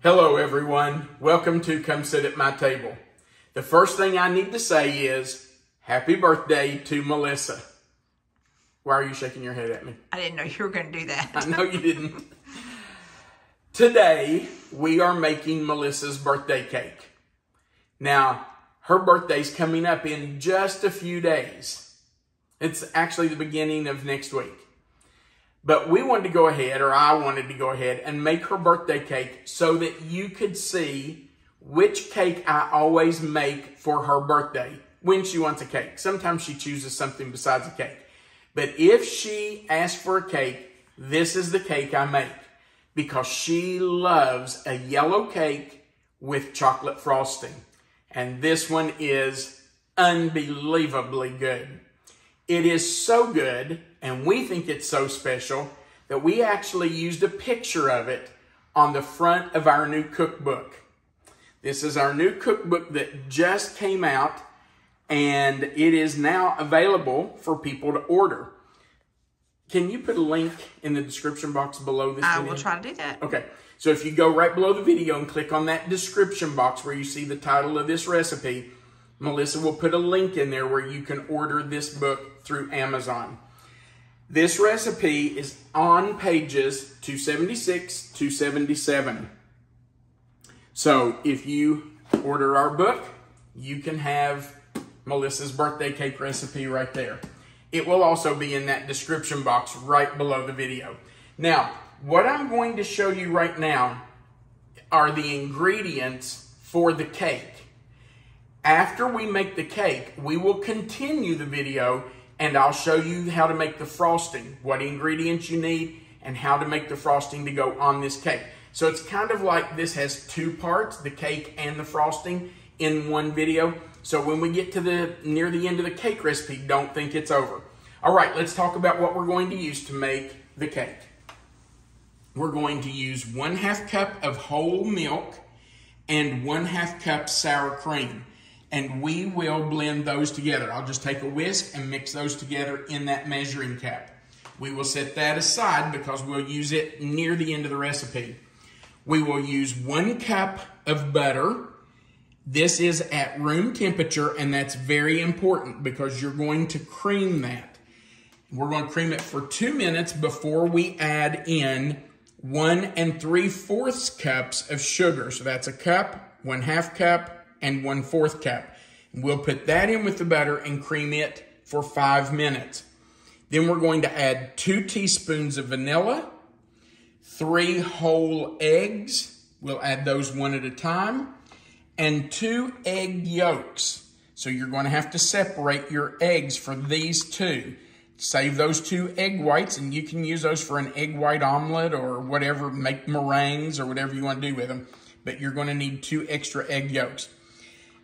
Hello everyone, welcome to Come Sit at My Table. The first thing I need to say is happy birthday to Melissa. Why are you shaking your head at me? I didn't know you were going to do that. I know you didn't. Today, we are making Melissa's birthday cake. Now, her birthday's coming up in just a few days. It's actually the beginning of next week. But we wanted to go ahead, or I wanted to go ahead and make her birthday cake so that you could see which cake I always make for her birthday when she wants a cake. Sometimes she chooses something besides a cake. But if she asks for a cake, this is the cake I make because she loves a yellow cake with chocolate frosting. And this one is unbelievably good. It is so good, and we think it's so special, that we actually used a picture of it on the front of our new cookbook. This is our new cookbook that just came out, and it is now available for people to order. Can you put a link in the description box below this video? I will try to do that. Okay, so if you go right below the video and click on that description box where you see the title of this recipe, Melissa will put a link in there where you can order this book through Amazon. This recipe is on pages 276 to 277. So if you order our book, you can have Melissa's birthday cake recipe right there. It will also be in that description box right below the video. Now, what I'm going to show you right now are the ingredients for the cake. After we make the cake, we will continue the video and I'll show you how to make the frosting, what ingredients you need, and how to make the frosting to go on this cake. So it's kind of like this has two parts, the cake and the frosting, in one video. So when we get to near the end of the cake recipe, don't think it's over. All right, let's talk about what we're going to use to make the cake. We're going to use 1/2 cup of whole milk and 1/2 cup sour cream. And we will blend those together. I'll just take a whisk and mix those together in that measuring cup. We will set that aside because we'll use it near the end of the recipe. We will use 1 cup of butter. This is at room temperature, and that's very important because you're going to cream that. We're going to cream it for 2 minutes before we add in 1 3/4 cups of sugar. So that's a cup, 1/2 cup, and 1/4 cup. And we'll put that in with the butter and cream it for 5 minutes. Then we're going to add 2 teaspoons of vanilla, 3 whole eggs. We'll add those one at a time, and 2 egg yolks. So you're going to have to separate your eggs for these 2. Save those 2 egg whites, and you can use those for an egg white omelet or whatever, make meringues or whatever you want to do with them. But you're going to need 2 extra egg yolks.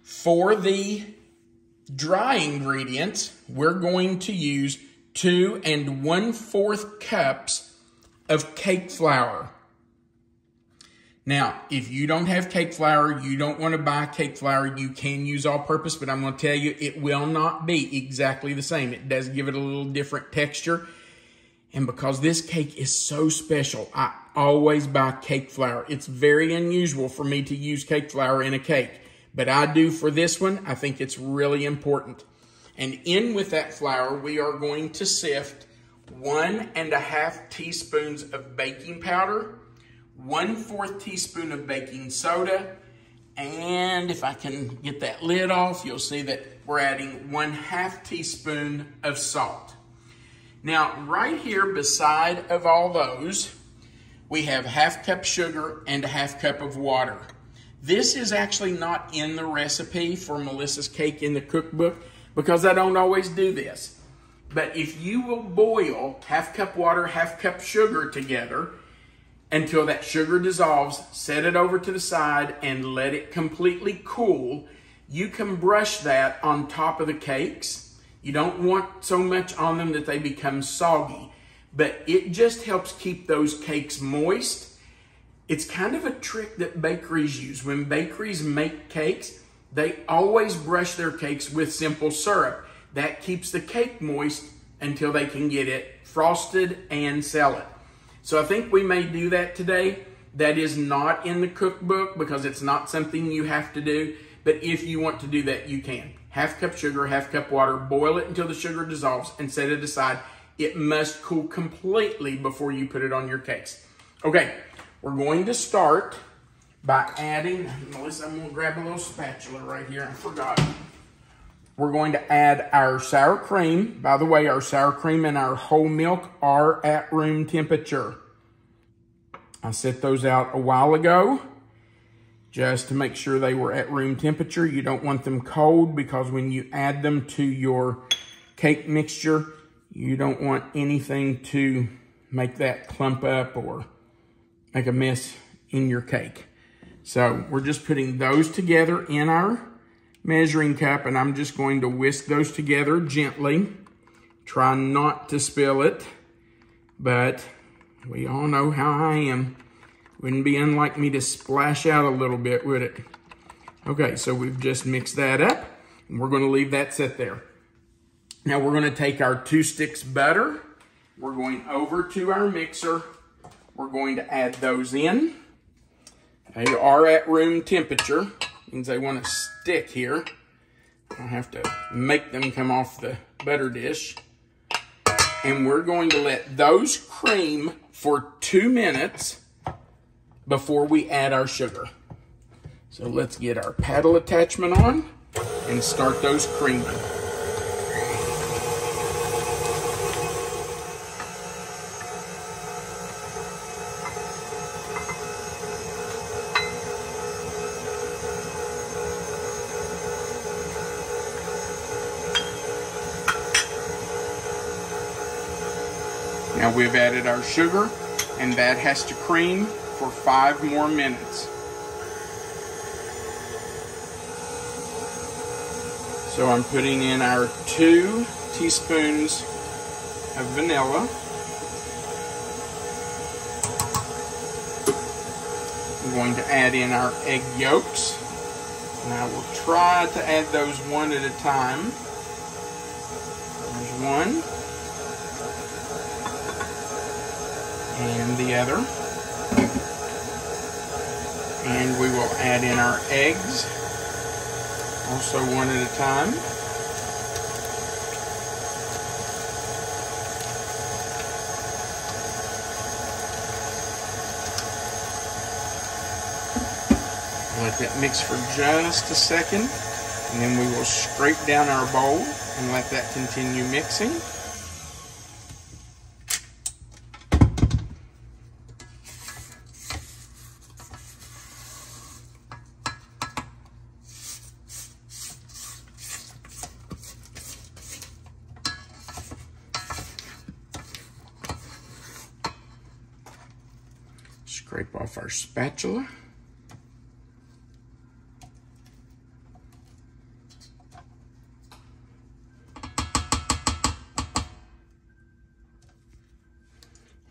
For the dry ingredients, we're going to use 2 1/4 cups of cake flour. Now, if you don't have cake flour, you don't want to buy cake flour, you can use all-purpose, but I'm going to tell you it will not be exactly the same. It does give it a little different texture. And because this cake is so special, I always buy cake flour. It's very unusual for me to use cake flour in a cake, but I do for this one. I think it's really important. And in with that flour, we are going to sift 1 1/2 teaspoons of baking powder, 1/4 teaspoon of baking soda, and if I can get that lid off, you'll see that we're adding 1/2 teaspoon of salt. Now, right here beside of all those, we have 1/2 cup sugar and 1/2 cup of water. This is actually not in the recipe for Melissa's cake in the cookbook because I don't always do this. But if you will boil 1/2 cup water, 1/2 cup sugar together until that sugar dissolves, set it over to the side and let it completely cool, you can brush that on top of the cakes. You don't want so much on them that they become soggy, but it just helps keep those cakes moist. It's kind of a trick that bakeries use. When bakeries make cakes, they always brush their cakes with simple syrup. That keeps the cake moist until they can get it frosted and sell it. So I think we may do that today, That is not in the cookbook because it's not something you have to do. But if you want to do that, you can. Half cup sugar, half cup water, boil it until the sugar dissolves and set it aside. It must cool completely before you put it on your cakes. Okay, we're going to start by adding, Melissa, I'm going to grab a little spatula right here. I forgot. We're going to add our sour cream. By the way, our sour cream and our whole milk are at room temperature. I set those out a while ago just to make sure they were at room temperature. You don't want them cold because when you add them to your cake mixture, you don't want anything to make that clump up or make a mess in your cake. So we're just putting those together in our measuring cup, and I'm just going to whisk those together gently. Try not to spill it, but we all know how I am. Wouldn't be unlike me to splash out a little bit, would it? Okay, so we've just mixed that up, and we're going to leave that sit there. Now we're going to take our 2 sticks butter. We're going over to our mixer. We're going to add those in. They are at room temperature. Means they want to stick here. I have to make them come off the butter dish. And we're going to let those cream for 2 minutes before we add our sugar. So let's get our paddle attachment on and start those creaming. Now we've added our sugar, and that has to cream for 5 more minutes. So I'm putting in our 2 teaspoons of vanilla. I'm going to add in our egg yolks. And I will try to add those one at a time. There's one. And the other. And we will add in our eggs, also one at a time. Let that mix for just a second, and then we will scrape down our bowl and let that continue mixing. Scrape off our spatula.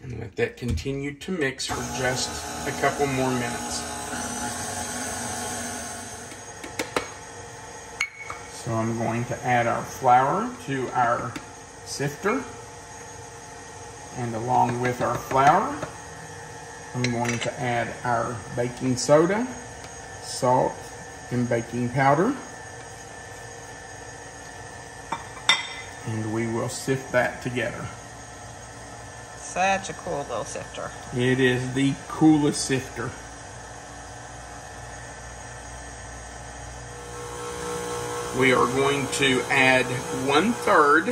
And let that continue to mix for just a couple more minutes. So I'm going to add our flour to our sifter. And along with our flour, I'm going to add our baking soda, salt, and baking powder. And we will sift that together. Such a cool little sifter. It is the coolest sifter. We are going to add 1/3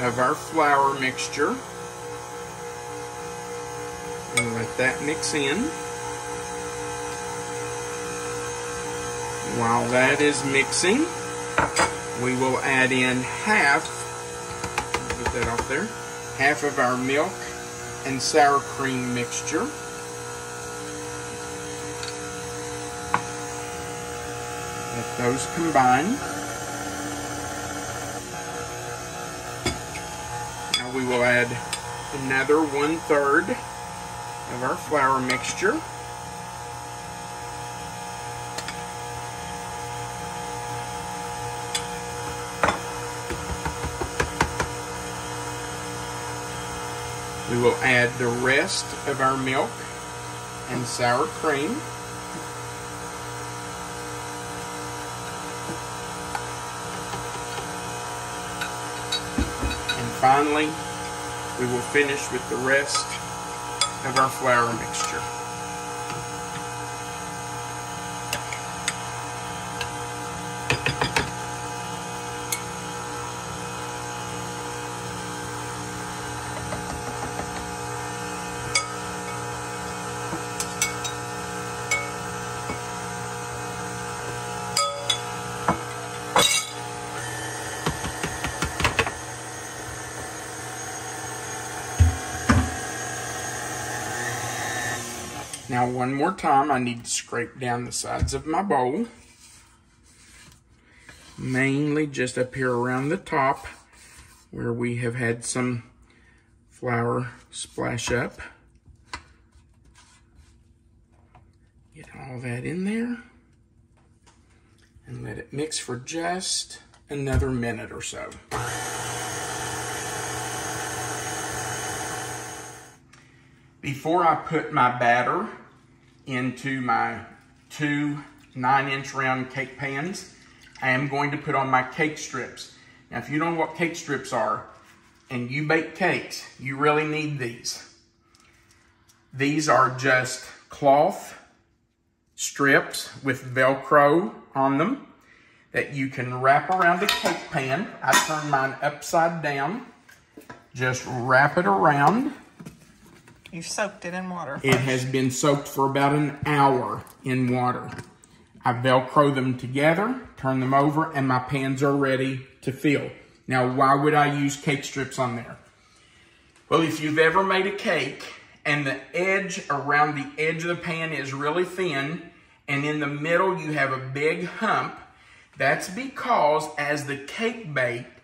of our flour mixture. And let that mix in. While that is mixing, we will add in half of our milk and sour cream mixture. Let those combine. Now we will add another 1/3 of our flour mixture. We will add the rest of our milk and sour cream. And finally, we will finish with the rest of our flour mixture. Now, one more time, I need to scrape down the sides of my bowl. Mainly just up here around the top where we have had some flour splash up. Get all that in there and let it mix for just another minute or so. Before I put my batter into my two 9-inch round cake pans, I am going to put on my cake strips. Now, if you don't know what cake strips are and you bake cakes, you really need these. These are just cloth strips with Velcro on them that you can wrap around a cake pan. I turn mine upside down. Just wrap it around. You've soaked it in water first. It has been soaked for about an hour in water. I Velcro them together, turn them over, and my pans are ready to fill. Now, why would I use cake strips on there? Well, if you've ever made a cake and the edge around the edge of the pan is really thin, and in the middle you have a big hump, that's because as the cake baked,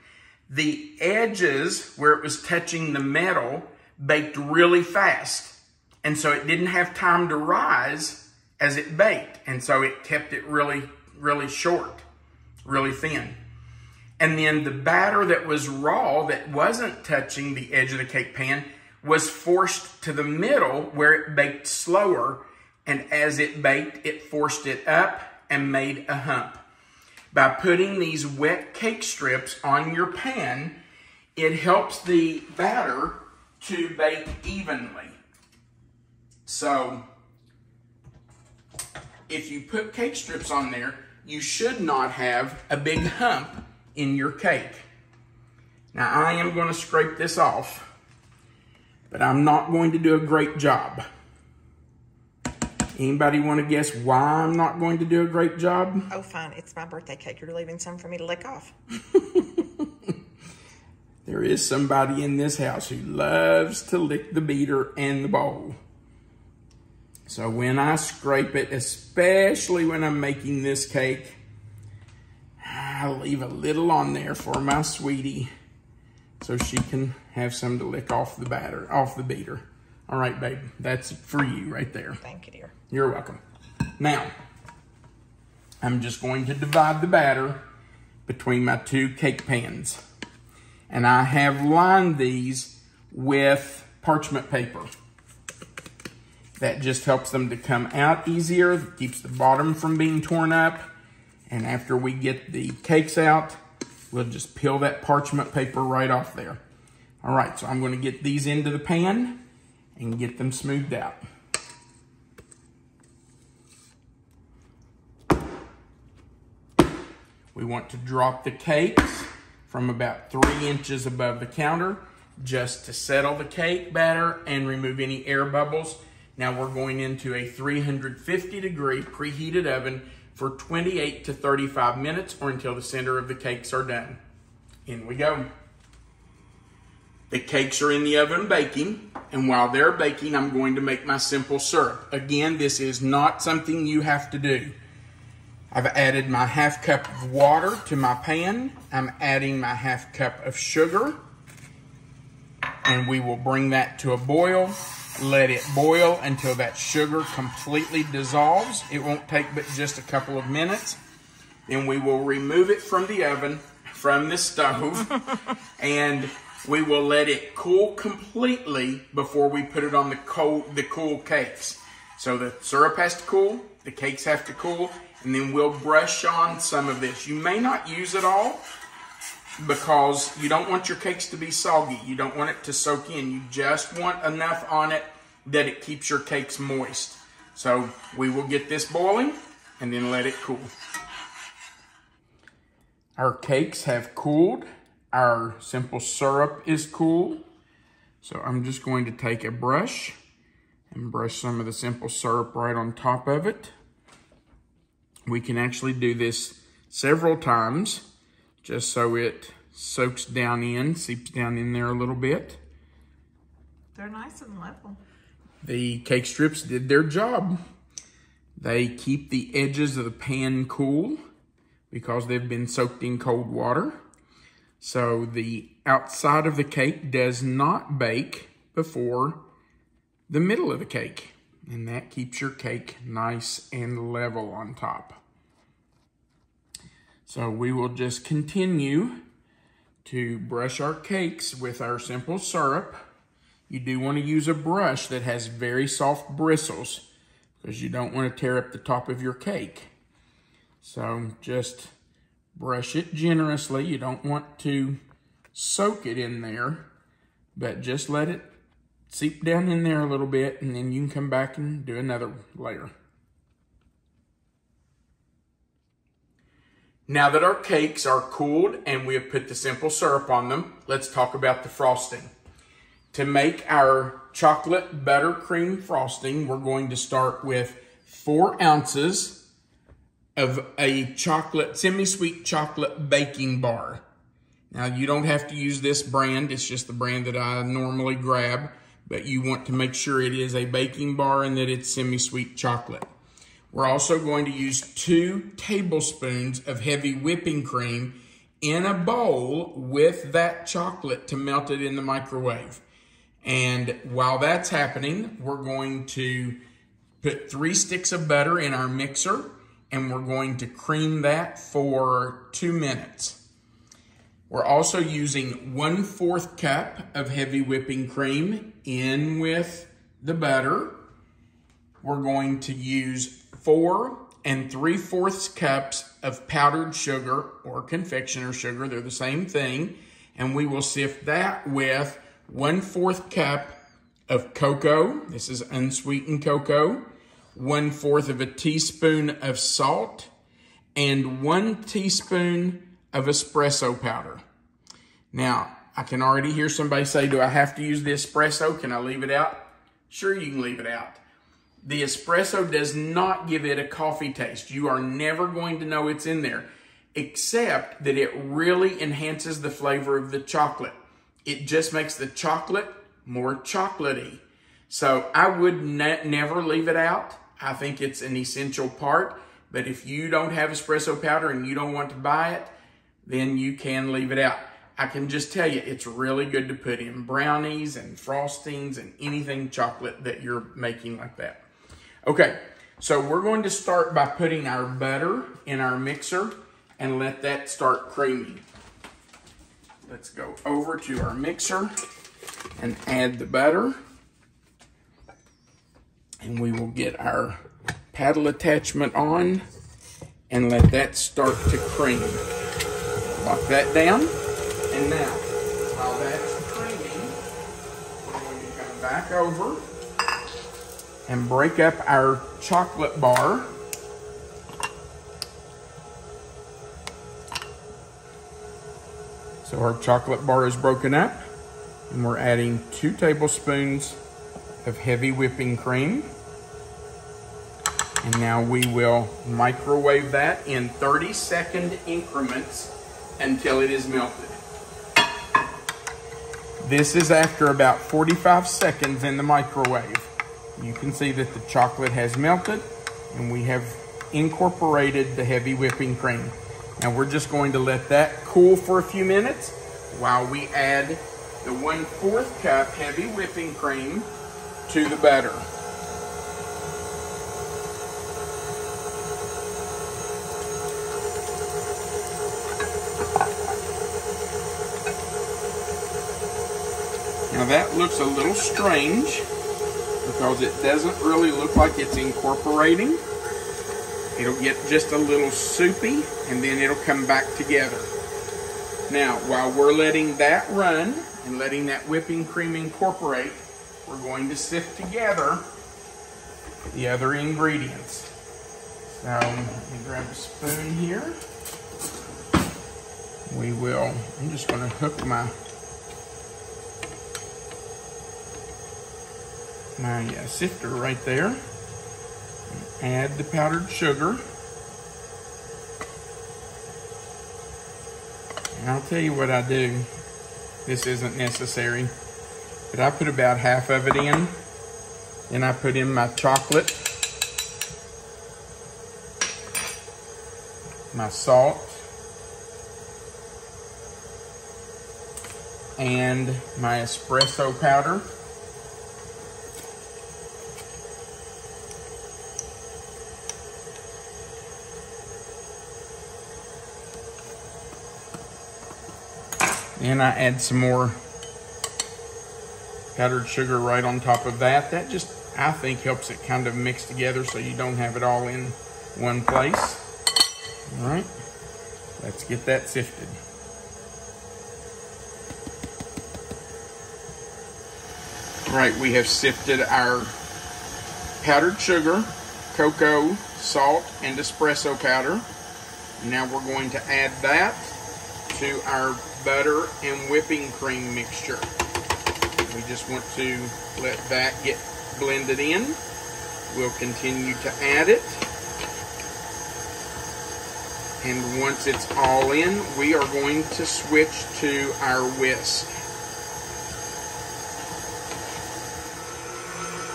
the edges where it was touching the metal baked really fast. And so it didn't have time to rise as it baked. And so it kept it really, really short, really thin. And then the batter that was raw, that wasn't touching the edge of the cake pan, was forced to the middle where it baked slower. And as it baked, it forced it up and made a hump. By putting these wet cake strips on your pan, it helps the batter to bake evenly. So, if you put cake strips on there, you should not have a big hump in your cake. Now, I am going to scrape this off, but I'm not going to do a great job. Anybody want to guess why I'm not going to do a great job? Oh, fine. It's my birthday cake. You're leaving some for me to lick off. There is somebody in this house who loves to lick the beater and the bowl. So when I scrape it, especially when I'm making this cake, I'll leave a little on there for my sweetie so she can have some to lick off the batter, off the beater. All right, babe, that's for you right there. Thank you, dear. You're welcome. Now, I'm just going to divide the batter between my two cake pans. And I have lined these with parchment paper. That just helps them to come out easier, keeps the bottom from being torn up. And after we get the cakes out, we'll just peel that parchment paper right off there. All right, so I'm going to get these into the pan and get them smoothed out. We want to drop the cakes from about 3 inches above the counter just to settle the cake batter and remove any air bubbles. Now we're going into a 350-degree preheated oven for 28 to 35 minutes or until the center of the cakes are done. In we go. The cakes are in the oven baking, and while they're baking, I'm going to make my simple syrup. Again, this is not something you have to do. I've added my ½ cup of water to my pan. I'm adding my ½ cup of sugar, and we will bring that to a boil. Let it boil until that sugar completely dissolves. It won't take but just a couple of minutes. Then we will remove it from the oven, from the stove, and we will let it cool completely before we put it on the cool cakes. So the syrup has to cool, the cakes have to cool, and then we'll brush on some of this. You may not use it all because you don't want your cakes to be soggy. You don't want it to soak in. You just want enough on it that it keeps your cakes moist. So we will get this boiling and then let it cool. Our cakes have cooled. Our simple syrup is cool. So I'm just going to take a brush and brush some of the simple syrup right on top of it. We can actually do this several times just so it soaks down in, seeps down in there a little bit. They're nice and level. The cake strips did their job. They keep the edges of the pan cool because they've been soaked in cold water. So the outside of the cake does not bake before the middle of the cake. And that keeps your cake nice and level on top. So we will just continue to brush our cakes with our simple syrup. You do want to use a brush that has very soft bristles because you don't want to tear up the top of your cake. So just brush it generously. You don't want to soak it in there, but just let it seep down in there a little bit, and then you can come back and do another layer. Now that our cakes are cooled and we have put the simple syrup on them, let's talk about the frosting. To make our chocolate buttercream frosting, we're going to start with 4 ounces of a semi-sweet chocolate baking bar. Now you don't have to use this brand, it's just the brand that I normally grab, but you want to make sure it is a baking bar and that it's semi-sweet chocolate. We're also going to use 2 tablespoons of heavy whipping cream in a bowl with that chocolate to melt it in the microwave. And while that's happening, we're going to put 3 sticks of butter in our mixer, and we're going to cream that for 2 minutes. We're also using 1/4 cup of heavy whipping cream in with the butter. We're going to use 4 3/4 cups of powdered sugar or confectioner sugar. They're the same thing. And we will sift that with 1/4 cup of cocoa. This is unsweetened cocoa. 1/4 of a teaspoon of salt and 1 teaspoon of espresso powder. Now, I can already hear somebody say, do I have to use the espresso? Can I leave it out? Sure, you can leave it out. The espresso does not give it a coffee taste. You are never going to know it's in there, except that it really enhances the flavor of the chocolate. It just makes the chocolate more chocolatey. So I would never leave it out. I think it's an essential part, but if you don't have espresso powder and you don't want to buy it, then you can leave it out. I can just tell you, it's really good to put in brownies and frostings and anything chocolate that you're making like that. Okay, so we're going to start by putting our butter in our mixer and let that start creaming. Let's go over to our mixer and add the butter. And we will get our paddle attachment on and let that start to cream. Lock that down. And now, while that's creaming, we're going to come back over and break up our chocolate bar. So our chocolate bar is broken up, and we're adding 2 tablespoons of heavy whipping cream. And now we will microwave that in 30-second increments until it is melted. This is after about 45 seconds in the microwave. You can see that the chocolate has melted and we have incorporated the heavy whipping cream. Now we're just going to let that cool for a few minutes while we add the 1/4 cup heavy whipping cream to the butter. Now that looks a little strange because it doesn't really look like it's incorporating. It'll get just a little soupy, and then it'll come back together. Now, while we're letting that run and letting that whipping cream incorporate, we're going to sift together the other ingredients. So, let me grab a spoon here. I'm just going to hook my sifter right there. Add the powdered sugar. And I'll tell you what I do. This isn't necessary, but I put about half of it in. Then I put in my chocolate, my salt, and my espresso powder. And I add some more powdered sugar right on top of that. That just, I think, helps it kind of mix together so you don't have it all in one place. All right, let's get that sifted. All right, we have sifted our powdered sugar, cocoa, salt, and espresso powder. Now we're going to add that to our butter and whipping cream mixture. We just want to let that get blended in. We'll continue to add it. And once it's all in, we are going to switch to our whisk.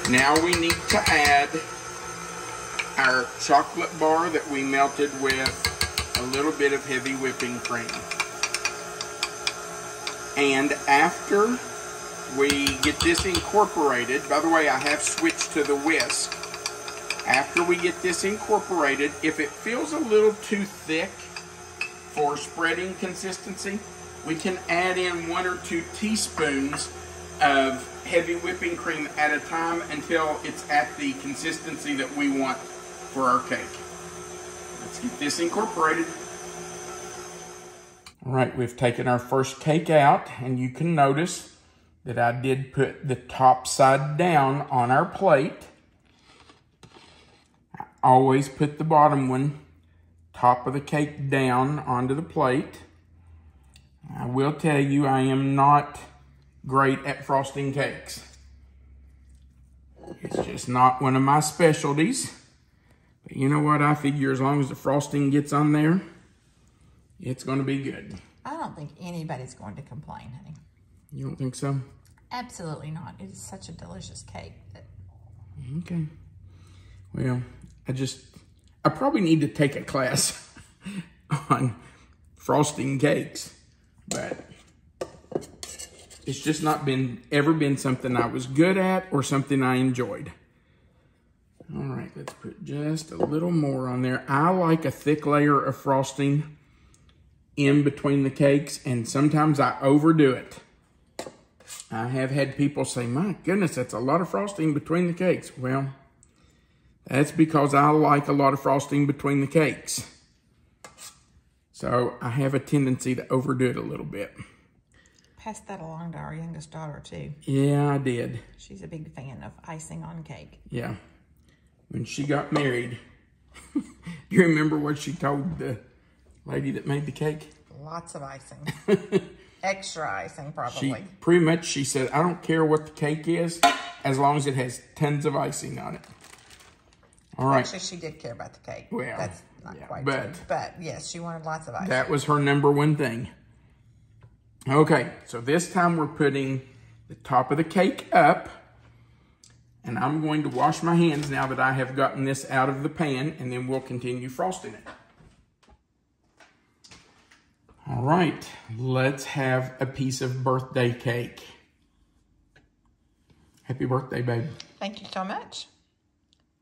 Now we need to add our chocolate bar that we melted with a little bit of heavy whipping cream. And after we get this incorporated, by the way, I have switched to the whisk. After we get this incorporated, if it feels a little too thick for spreading consistency, we can add in 1 or 2 teaspoons of heavy whipping cream at a time until it's at the consistency that we want for our cake. Let's get this incorporated. All right, we've taken our first cake out, and you can notice that I did put the top side down on our plate. I always put the bottom one, top of the cake, down onto the plate. I will tell you, I am not great at frosting cakes. It's just not one of my specialties. But you know what? I figure as long as the frosting gets on there, it's going to be good. I don't think anybody's going to complain, honey. You don't think so? Absolutely not. It is such a delicious cake. Okay. Well, I probably need to take a class on frosting cakes, but it's just not ever been something I was good at or something I enjoyed. All right, let's put just a little more on there. I like a thick layer of frosting in between the cakes, and sometimes I overdo it. I have had people say, my goodness, that's a lot of frosting between the cakes. Well, that's because I like a lot of frosting between the cakes. So I have a tendency to overdo it a little bit. Pass that along to our youngest daughter, too. Yeah, I did. She's a big fan of icing on cake. Yeah. When she got married, do you remember what she told the lady that made the cake? Lots of icing. Extra icing, probably. She said, I don't care what the cake is, as long as it has tons of icing on it. All right. Actually, she did care about the cake. Well, that's not quite true. But yes, she wanted lots of icing. That was her #1 thing. Okay, so this time we're putting the top of the cake up. And I'm going to wash my hands now that I have gotten this out of the pan, and then we'll continue frosting it. All right, let's have a piece of birthday cake. Happy birthday, baby. Thank you so much.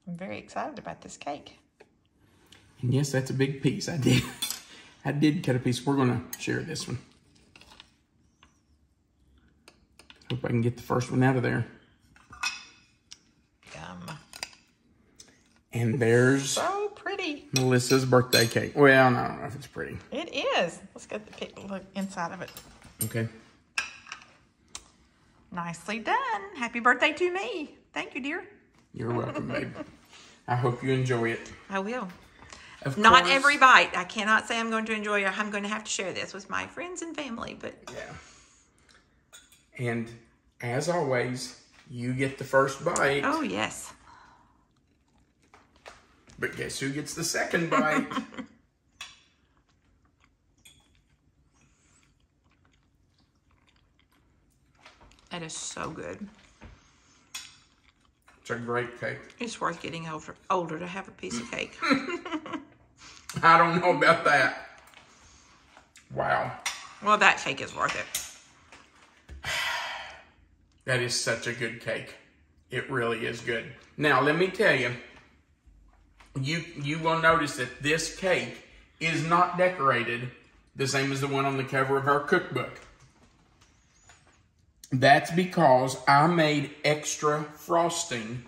I'm very excited about this cake. And yes, that's a big piece. I did cut a piece. We're gonna share this one. Hope I can get the first one out of there. And there's so pretty. Melissa's birthday cake. Well, I don't know if it's pretty. It is. Let's get the look inside of it. Okay. Nicely done. Happy birthday to me. Thank you, dear. You're welcome, babe. I hope you enjoy it. I will. Of Not course, every bite. I cannot say I'm going to enjoy it. I'm going to have to share this with my friends and family, but yeah. And as always, you get the first bite. oh yes. But guess who gets the second bite? That is so good. It's a great cake. It's worth getting older to have a piece of cake. I don't know about that. Wow. Well, that cake is worth it. That is such a good cake. It really is good. Now, let me tell you, you will notice that this cake is not decorated the same as the one on the cover of our cookbook. That's because I made extra frosting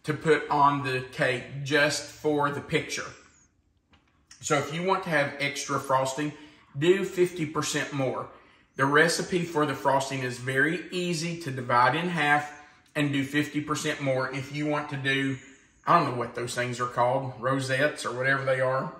to put on the cake just for the picture. So if you want to have extra frosting, do 50% more. The recipe for the frosting is very easy to divide in half and do 50% more if you want to do, I don't know what those things are called, rosettes or whatever they are.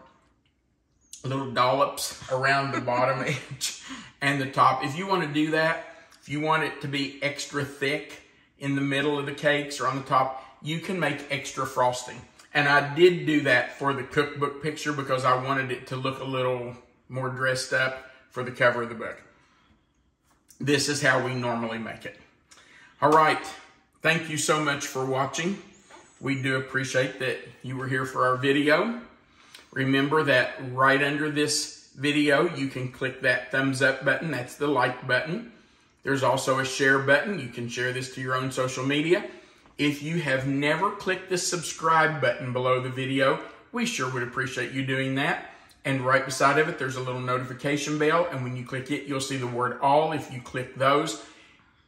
Little dollops around the bottom edge and the top. If you want to do that, if you want it to be extra thick in the middle of the cakes or on the top, you can make extra frosting. And I did do that for the cookbook picture because I wanted it to look a little more dressed up for the cover of the book. This is how we normally make it. All right. Thank you so much for watching. We do appreciate that you were here for our video. Remember that right under this video, you can click that thumbs up button. That's the like button. There's also a share button. You can share this to your own social media. If you have never clicked the subscribe button below the video, we sure would appreciate you doing that. And right beside of it, there's a little notification bell. And when you click it, you'll see the word all. If you click those,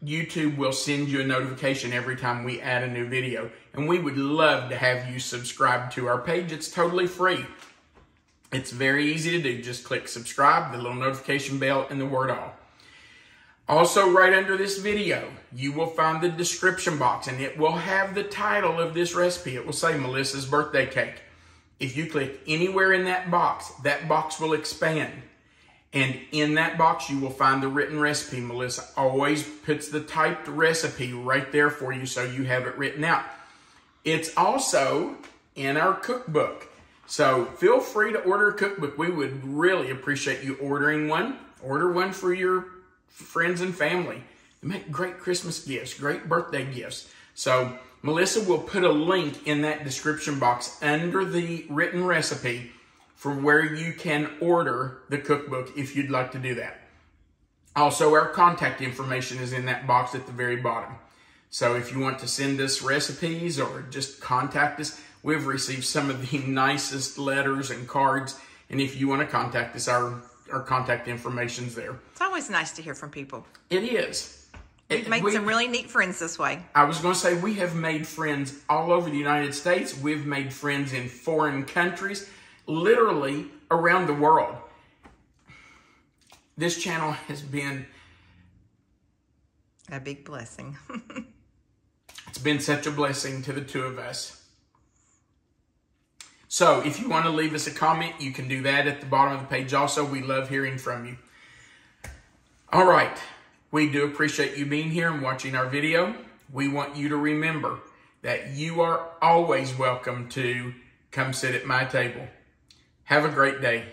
YouTube will send you a notification every time we add a new video. And we would love to have you subscribe to our page. It's totally free. It's very easy to do. Just click subscribe, the little notification bell, and the word all. Also, right under this video, you will find the description box, and it will have the title of this recipe. It will say Melissa's birthday cake. If you click anywhere in that box will expand. And in that box, you will find the written recipe. Melissa always puts the typed recipe right there for you so you have it written out. It's also in our cookbook. So feel free to order a cookbook. We would really appreciate you ordering one. Order one for your friends and family. They make great Christmas gifts, great birthday gifts. So Melissa will put a link in that description box under the written recipe for where you can order the cookbook if you'd like to do that. Also, our contact information is in that box at the very bottom. So if you want to send us recipes or just contact us, we've received some of the nicest letters and cards. And if you want to contact us, our contact information's there. It's always nice to hear from people. It is. We've made some really neat friends this way. I was going to say we have made friends all over the United States. We've made friends in foreign countries, literally around the world. This channel has been a big blessing. It's been such a blessing to the two of us. So if you want to leave us a comment, you can do that at the bottom of the page also. We love hearing from you. All right. We do appreciate you being here and watching our video. We want you to remember that you are always welcome to come sit at my table. Have a great day.